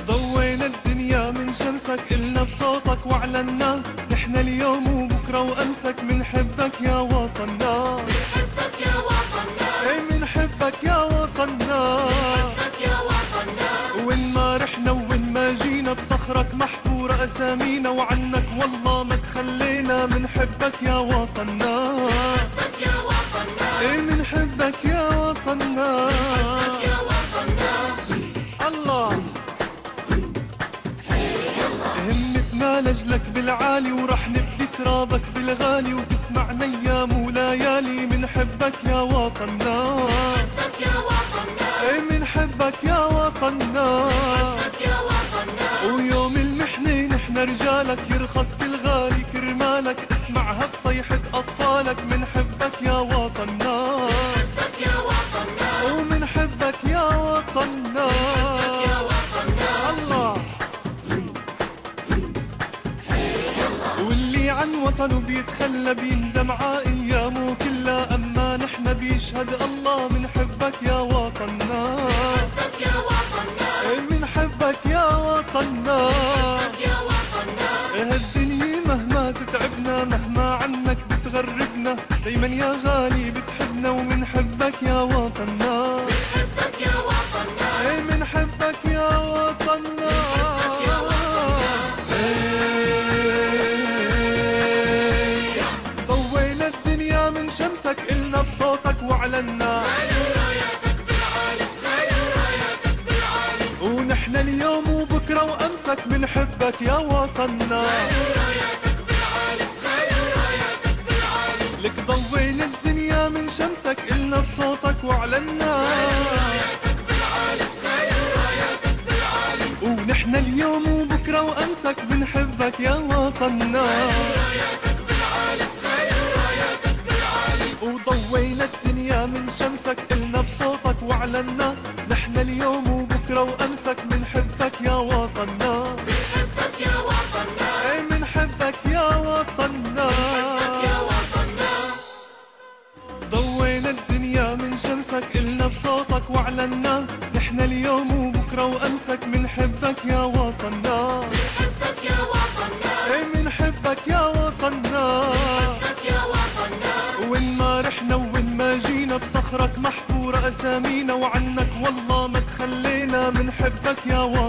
ضوينا الدنيا من شمسك، قلنا بصوتك واعلنا، نحن اليوم وبكره وامسك منحبك يا وطننا، منحبك يا وطننا، اي منحبك يا وطننا، منحبك يا وطننا، وين ما رحنا وين ما جينا بصخرك محفورة اسامينا، وعنك والله ما تخلينا، منحبك يا وطننا، منحبك يا وطننا، اي منحبك يا وطننا، منحبك يا وطننا. الله همتنا لجلك بالعالي، ورح نفدي ترابك بالغالي، وتسمعنا ايام وليالي، منحبك يا وطننا، منحبك يا وطننا، اي منحبك يا وطننا، منحبك يا وطننا، ويوم المحنة نحن رجالك، يرخص كل غالي كرمالك، اسمعها بصيحة أطفالك، منحبك يا وطننا، منحبك يا وطننا، ومنحبك يا وطننا، يا وطننا. الله واللي عن وطنه بيتخلى بيندم ع ايامه كلها، اما نحن بيشهد الله، منحبك يا وطننا، منحبك يا وطننا، اي منحبك يا وطننا، منحبك يا وطننا، هالدنيا مهما تتعبنا، مهما عنك بتغربنا، دايما يا غالي بتحبنا، ومنحبك يا وطننا، منحبك يا وطننا، اي منحبك يا وطننا، يا وطننا. ضوينا الدنيا من شمسك، قلنا بصوتك واعلنا، علي راياتك بالعالي، علي راياتك بالعالي، ونحن اليوم وبكره وامسك منحبك يا وطننا، علي راياتك بالعالي، علي راياتك بالعالي، لك ضوينا الدنيا من شمسك، قلنا بصوتك واعلنا، راياتك بالعالي، علي راياتك بالعالي، ونحن اليوم وبكره وامسك منحبك يا وطننا، راياتك بالعالي، علي راياتك بالعالي، وضوينا الدنيا من شمسك، قلنا بصوتك واعلنا، نحن اليوم وبكره وامسك منحبك يا وطننا، منحبك يا وطننا، اي منحبك يا وطننا، يا وطننا. ضوينا الدنيا من شمسك، قلنا بصوتك واعلنا، نحن اليوم وبكره وامسك منحبك يا وطننا، منحبك يا وطننا، اي منحبك يا وطننا، منحبك يا وطننا، وين ما رحنا وين ما جينا بصخرك محفورة اسامينا، وعنك والله ما تخلينا، منحبك يا وطننا.